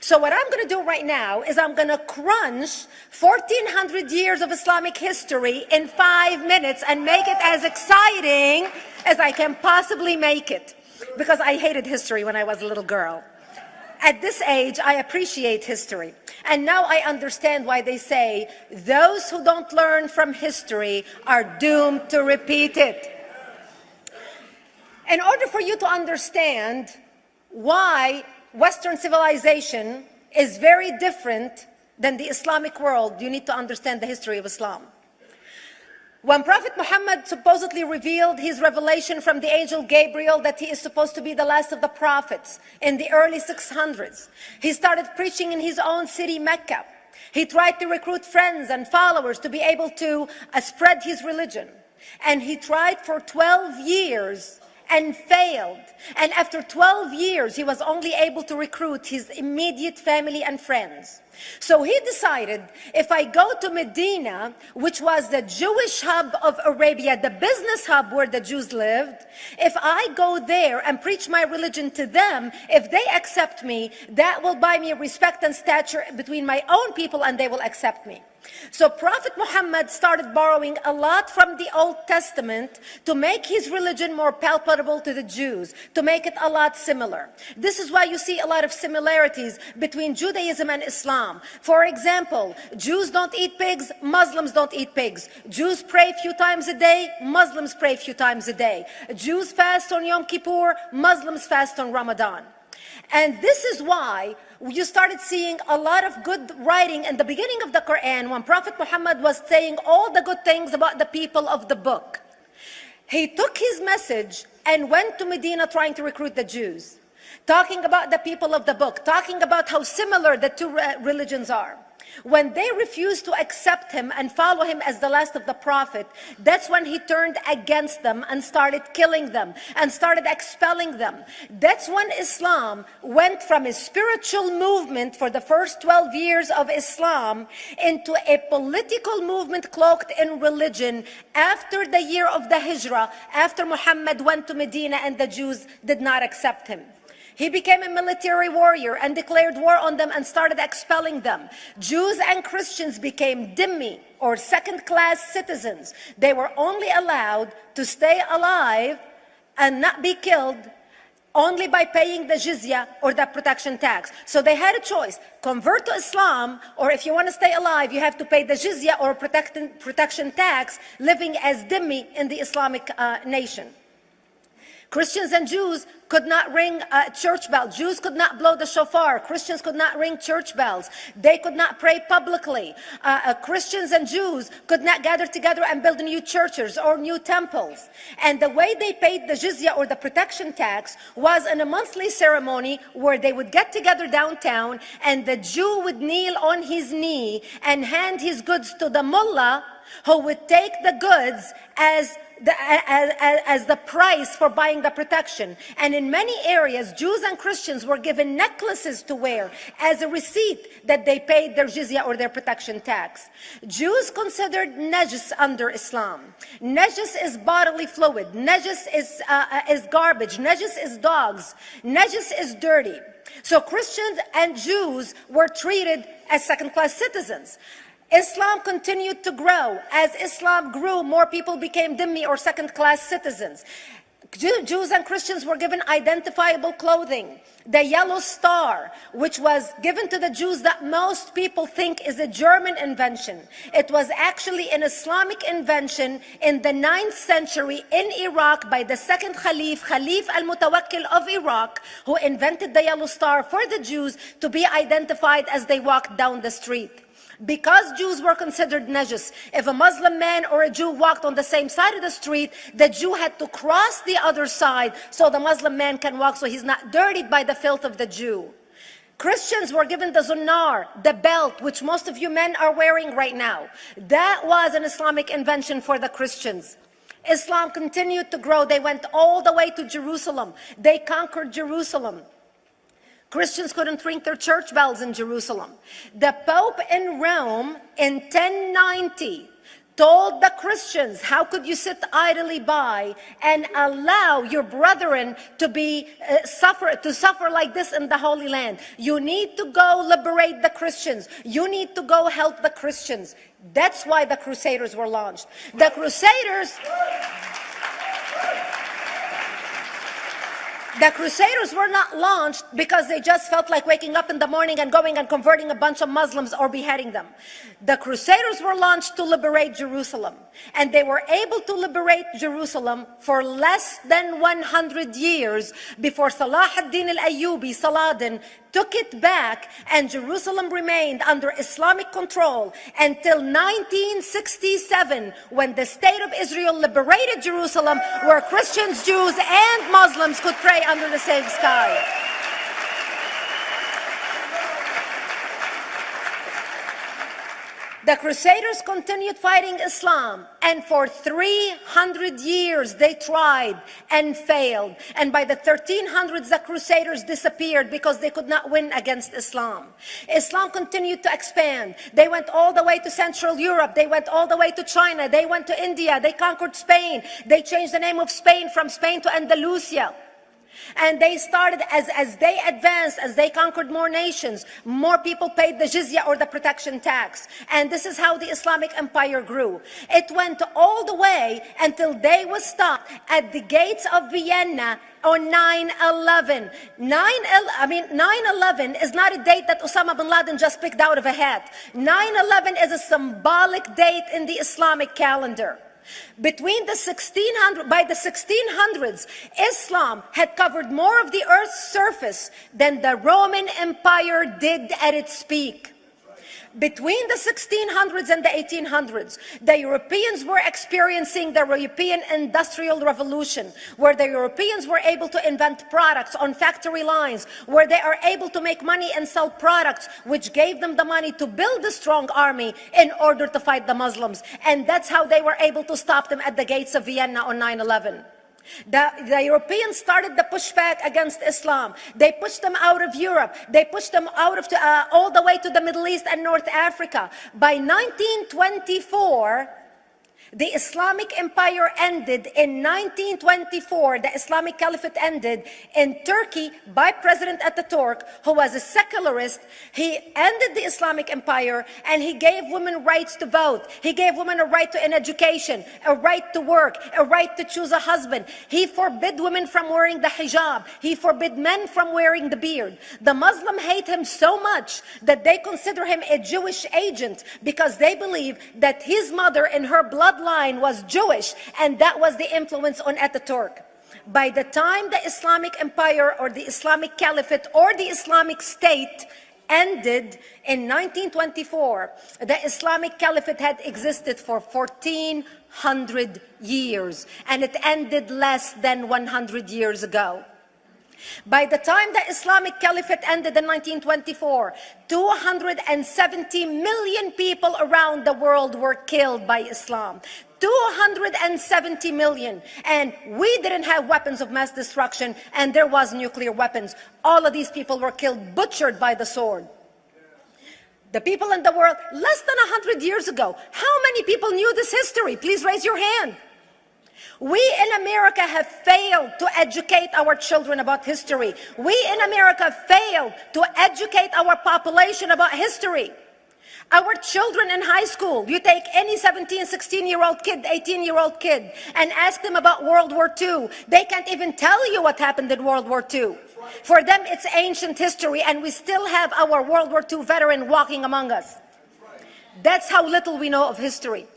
So what I'm going to do right now is I'm going to crunch 1400 years of Islamic history in 5 minutes and make it as exciting as I can possibly make it, because I hated history when I was a little girl. At this age, I appreciate history. And now I understand why they say those who don't learn from history are doomed to repeat it. In order for you to understand why Western civilization is very different than the Islamic world, you need to understand the history of Islam. When Prophet Muhammad supposedly revealed his revelation from the angel Gabriel that he is supposed to be the last of the prophets in the early 600s, he started preaching in his own city, Mecca. He tried to recruit friends and followers to be able to spread his religion. And he tried for 12 years and failed. And after 12 years, he was only able to recruit his immediate family and friends. So he decided, if I go to Medina, which was the Jewish hub of Arabia, the business hub where the Jews lived, if I go there and preach my religion to them, if they accept me, that will buy me respect and stature between my own people, and they will accept me. So Prophet Muhammad started borrowing a lot from the Old Testament to make his religion more palpable to the Jews, to make it a lot similar. This is why you see a lot of similarities between Judaism and Islam. For example, Jews don't eat pigs, Muslims don't eat pigs. Jews pray a few times a day, Muslims pray a few times a day. Jews fast on Yom Kippur, Muslims fast on Ramadan. And this is why you started seeing a lot of good writing in the beginning of the Quran when Prophet Muhammad was saying all the good things about the people of the book. He took his message and went to Medina trying to recruit the Jews, talking about the people of the book, talking about how similar the two religions are. When they refused to accept him and follow him as the last of the prophet, that's when he turned against them and started killing them and started expelling them. That's when Islam went from a spiritual movement for the first 12 years of Islam into a political movement cloaked in religion after the year of the Hijrah, after Muhammad went to Medina and the Jews did not accept him. He became a military warrior and declared war on them and started expelling them. Jews and Christians became dhimmi, or second-class citizens. They were only allowed to stay alive and not be killed only by paying the jizya, or the protection tax. So they had a choice: convert to Islam, or if you want to stay alive, you have to pay the jizya or protection tax, living as dhimmi in the Islamic nation. Christians and Jews could not ring church bells. Jews could not blow the shofar. Christians could not ring church bells. They could not pray publicly. Christians and Jews could not gather together and build new churches or new temples. And the way they paid the jizya, or the protection tax, was in a monthly ceremony where they would get together downtown and the Jew would kneel on his knee and hand his goods to the mullah, who would take the goods as the price for buying the protection. And in many areas, Jews and Christians were given necklaces to wear as a receipt that they paid their jizya, or their protection tax. Jews considered najis under Islam. Najis is bodily fluid. Najis is garbage. Najis is dogs. Najis is dirty. So Christians and Jews were treated as second-class citizens. Islam continued to grow. As Islam grew, more people became dhimmi, or second-class citizens. Jews and Christians were given identifiable clothing. The yellow star, which was given to the Jews, that most people think is a German invention. It was actually an Islamic invention in the 9th century in Iraq by the second Khalif al-Mutawakkil of Iraq, who invented the yellow star for the Jews to be identified as they walked down the street. Because Jews were considered najis, if a Muslim man or a Jew walked on the same side of the street, the Jew had to cross the other side so the Muslim man can walk, so he's not dirtied by the filth of the Jew. Christians were given the zunar, the belt, which most of you men are wearing right now. That was an Islamic invention for the Christians. Islam continued to grow. They went all the way to Jerusalem. They conquered Jerusalem. Christians couldn't ring their church bells in Jerusalem. The Pope in Rome in 1090 told the Christians, how could you sit idly by and allow your brethren to suffer like this in the Holy Land? You need to go liberate the Christians. You need to go help the Christians. That's why the Crusaders were launched. The Crusaders were not launched because they just felt like waking up in the morning and going and converting a bunch of Muslims or beheading them. The Crusaders were launched to liberate Jerusalem. And they were able to liberate Jerusalem for less than 100 years before Salah ad-Din al-Ayyubi, Saladin, took it back, and Jerusalem remained under Islamic control until 1967, when the State of Israel liberated Jerusalem, where Christians, Jews, and Muslims could pray under the same sky. The Crusaders continued fighting Islam, and for 300 years they tried and failed. And by the 1300s, the Crusaders disappeared because they could not win against Islam. Islam continued to expand. They went all the way to Central Europe. They went all the way to China. They went to India. They conquered Spain. They changed the name of Spain from Spain to Andalusia. And they started, as they advanced, as they conquered more nations, more people paid the jizya, or the protection tax. And this is how the Islamic Empire grew. It went all the way until they was stopped at the gates of Vienna on 9/11. 9/11 is not a date that Osama bin Laden just picked out of a hat. 9/11 is a symbolic date in the Islamic calendar. By the 1600s, Islam had covered more of the earth's surface than the Roman Empire did at its peak. Between the 1600s and the 1800s, the Europeans were experiencing the European Industrial Revolution, where the Europeans were able to invent products on factory lines, where they are able to make money and sell products, which gave them the money to build a strong army in order to fight the Muslims. And that's how they were able to stop them at the gates of Vienna on 9/11. The Europeans started the pushback against Islam. They pushed them out of Europe. They pushed them out of all the way to the Middle East and North Africa. By 1924, the Islamic Empire ended. In 1924, the Islamic Caliphate ended in Turkey by President Ataturk, who was a secularist. He ended the Islamic Empire, and he gave women rights to vote. He gave women a right to an education, a right to work, a right to choose a husband. He forbid women from wearing the hijab. He forbid men from wearing the beard. The Muslims hate him so much that they consider him a Jewish agent, because they believe that his mother and her bloodline was Jewish, and that was the influence on Ataturk. By the time the Islamic Empire, or the Islamic Caliphate, or the Islamic State ended in 1924, the Islamic Caliphate had existed for 1400 years, and it ended less than 100 years ago. By the time the Islamic Caliphate ended in 1924, 270 million people around the world were killed by Islam. 270 million. And we didn't have weapons of mass destruction, and there was nuclear weapons. All of these people were killed, butchered by the sword. The people in the world, less than 100 years ago, how many people knew this history? Please raise your hand. We in America have failed to educate our children about history. We in America failed to educate our population about history. Our children in high school, you take any 17, 16-year-old kid, 18-year-old kid, and ask them about World War II. They can't even tell you what happened in World War II. For them, it's ancient history, and we still have our World War II veteran walking among us. That's how little we know of history.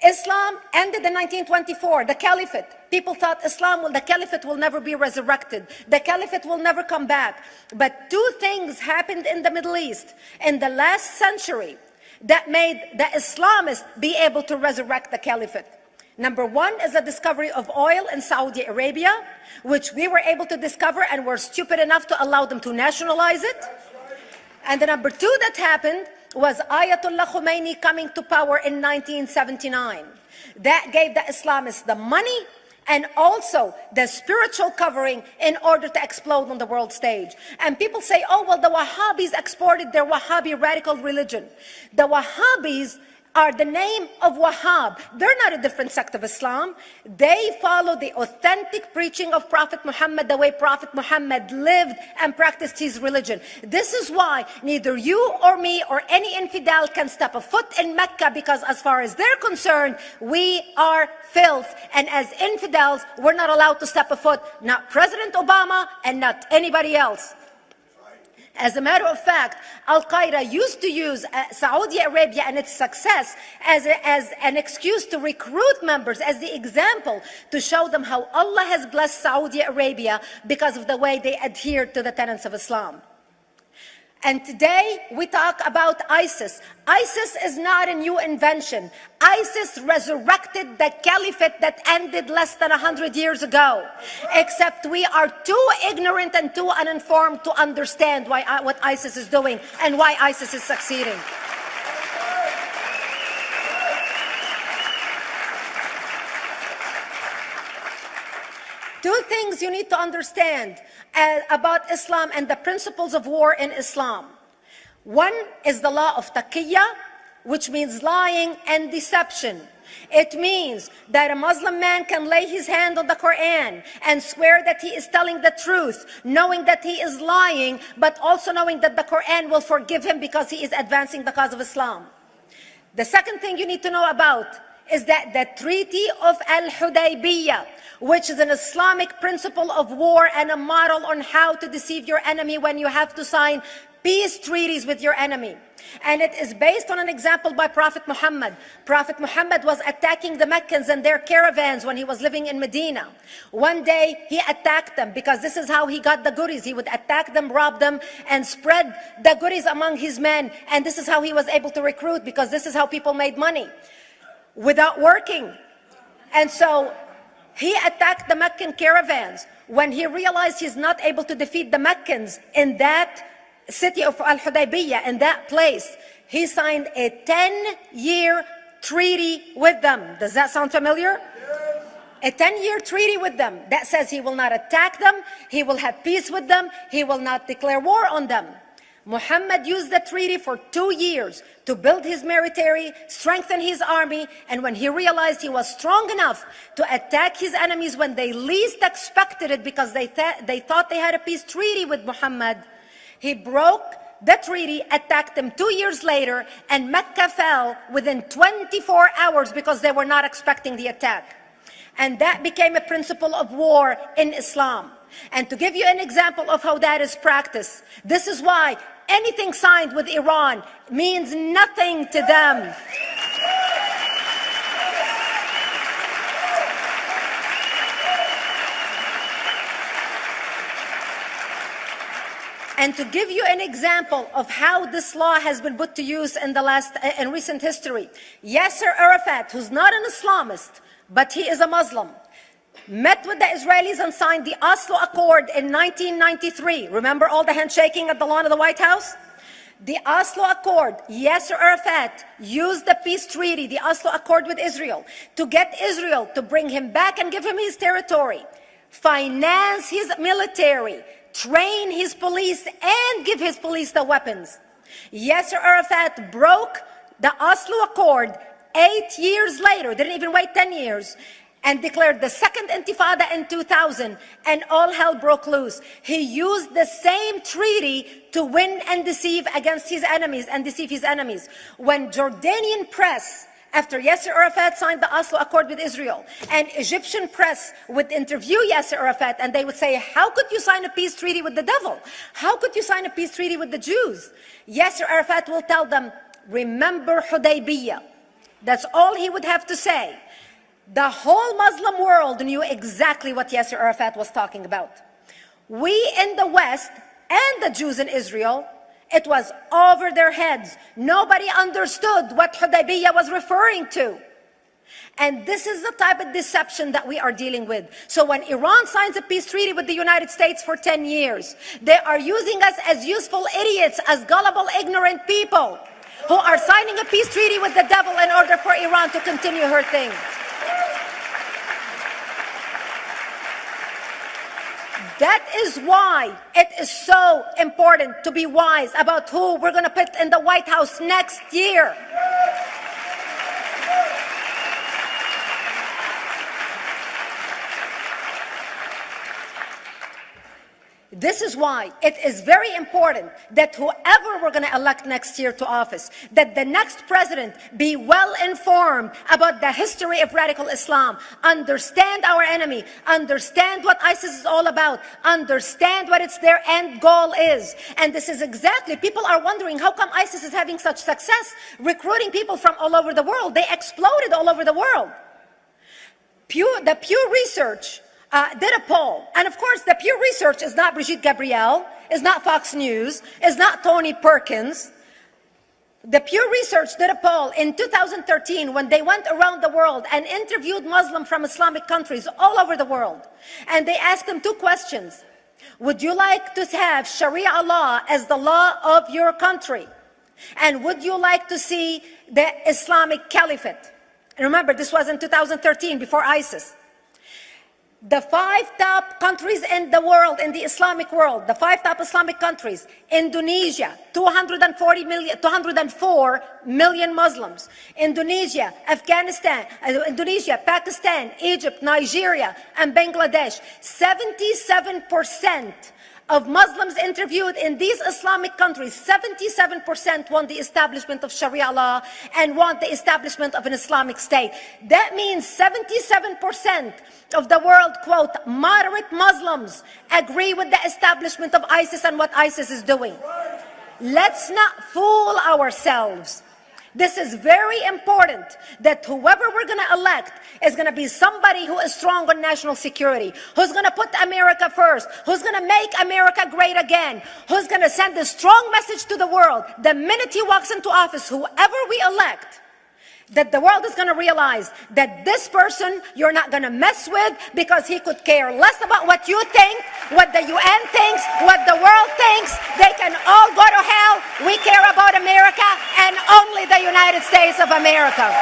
Islam ended in 1924, the Caliphate. People thought the Caliphate will never be resurrected. The Caliphate will never come back. But two things happened in the Middle East in the last century that made the Islamists be able to resurrect the Caliphate. Number one is the discovery of oil in Saudi Arabia, which we were able to discover and were stupid enough to allow them to nationalize it. And the number two that happened was Ayatollah Khomeini coming to power in 1979. That gave the Islamists the money and also the spiritual covering in order to explode on the world stage. And people say, oh, well, the Wahhabis exported their Wahhabi radical religion. The Wahhabis are the name of Wahhab. They're not a different sect of Islam. They follow the authentic preaching of Prophet Muhammad, the way Prophet Muhammad lived and practiced his religion. This is why neither you or me or any infidel can step a foot in Mecca, because as far as they're concerned, we are filth. And as infidels, we're not allowed to step a foot, not President Obama and not anybody else. As a matter of fact, Al-Qaeda used to use Saudi Arabia and its success as an excuse to recruit members, as the example to show them how Allah has blessed Saudi Arabia because of the way they adhere to the tenets of Islam. And today we talk about ISIS. ISIS is not a new invention. ISIS resurrected the caliphate that ended less than 100 years ago. Except we are too ignorant and too uninformed to understand what ISIS is doing and why ISIS is succeeding. Two things you need to understand about Islam and the principles of war in Islam. One is the law of Taqiyya, which means lying and deception. It means that a Muslim man can lay his hand on the Quran and swear that he is telling the truth, knowing that he is lying, but also knowing that the Quran will forgive him because he is advancing the cause of Islam. The second thing you need to know about is that the Treaty of Al-Hudaybiyah, which is an Islamic principle of war and a model on how to deceive your enemy when you have to sign peace treaties with your enemy. And it is based on an example by Prophet Muhammad. Prophet Muhammad was attacking the Meccans and their caravans when he was living in Medina. One day he attacked them because this is how he got the goodies. He would attack them, rob them, and spread the goodies among his men. And this is how he was able to recruit, because this is how people made money without working. And so he attacked the Meccan caravans. When he realized he's not able to defeat the Meccans in that city of Al-Hudaybiyah, in that place, he signed a 10-year treaty with them. Does that sound familiar? A 10-year treaty with them that says he will not attack them, he will have peace with them, he will not declare war on them. Muhammad used the treaty for 2 years to build his military, strengthen his army, and when he realized he was strong enough to attack his enemies when they least expected it, because they thought they had a peace treaty with Muhammad, he broke the treaty, attacked them 2 years later, and Mecca fell within 24 hours because they were not expecting the attack. And that became a principle of war in Islam. And to give you an example of how that is practiced, this is why anything signed with Iran means nothing to them. And to give you an example of how this law has been put to use in recent history, Yasser Arafat, who's not an Islamist, but he is a Muslim, met with the Israelis and signed the Oslo Accord in 1993. Remember all the handshaking at the lawn of the White House? The Oslo Accord, Yasser Arafat used the peace treaty, the Oslo Accord with Israel, to get Israel to bring him back and give him his territory, finance his military, train his police, and give his police the weapons. Yasser Arafat broke the Oslo Accord 8 years later, didn't even wait 10 years, and declared the second intifada in 2000, and all hell broke loose. He used the same treaty to win and deceive against his enemies and deceive his enemies. When Jordanian press, after Yasser Arafat signed the Oslo Accord with Israel, and Egyptian press would interview Yasser Arafat, and they would say, how could you sign a peace treaty with the devil? How could you sign a peace treaty with the Jews? Yasser Arafat will tell them, remember Hudaybiyah. That's all he would have to say. The whole Muslim world knew exactly what Yasser Arafat was talking about. We in the West and the Jews in Israel, it was over their heads. Nobody understood what Hudaybiyah was referring to. And this is the type of deception that we are dealing with. So when Iran signs a peace treaty with the United States for 10 years, they are using us as useful idiots, as gullible, ignorant people who are signing a peace treaty with the devil in order for Iran to continue her thing. That is why it is so important to be wise about who we're going to put in the White House next year. This is why it is very important that whoever we're going to elect next year to office, that the next president be well informed about the history of radical Islam, understand our enemy, understand what ISIS is all about, understand what their end goal is. And this is exactly, people are wondering how come ISIS is having such success recruiting people from all over the world. They exploded all over the world. The Pew Research did a poll, and of course the Pew Research is not Brigitte Gabriel, is not Fox News, is not Tony Perkins. The Pew Research did a poll in 2013 when they went around the world and interviewed Muslims from Islamic countries all over the world. And they asked them two questions. Would you like to have Sharia law as the law of your country? And would you like to see the Islamic Caliphate? And remember, this was in 2013, before ISIS. The 5 top countries in the world, in the Islamic world, the 5 top Islamic countries: Indonesia, 204 million Muslims. Indonesia, Pakistan, Egypt, Nigeria, and Bangladesh. 77% of Muslims interviewed in these Islamic countries, 77% want the establishment of Sharia law and want the establishment of an Islamic state. That means 77% of the world, quote, moderate Muslims agree with the establishment of ISIS and what ISIS is doing. Let's not fool ourselves. This is very important, that whoever we're going to elect is going to be somebody who is strong on national security, who's going to put America first, who's going to make America great again, who's going to send a strong message to the world. The minute he walks into office, whoever we elect, that the world is going to realize that this person you're not going to mess with, because he could care less about what you think, what the UN thinks, what the world thinks. They can all go to hell. We care about America and only the United States of America.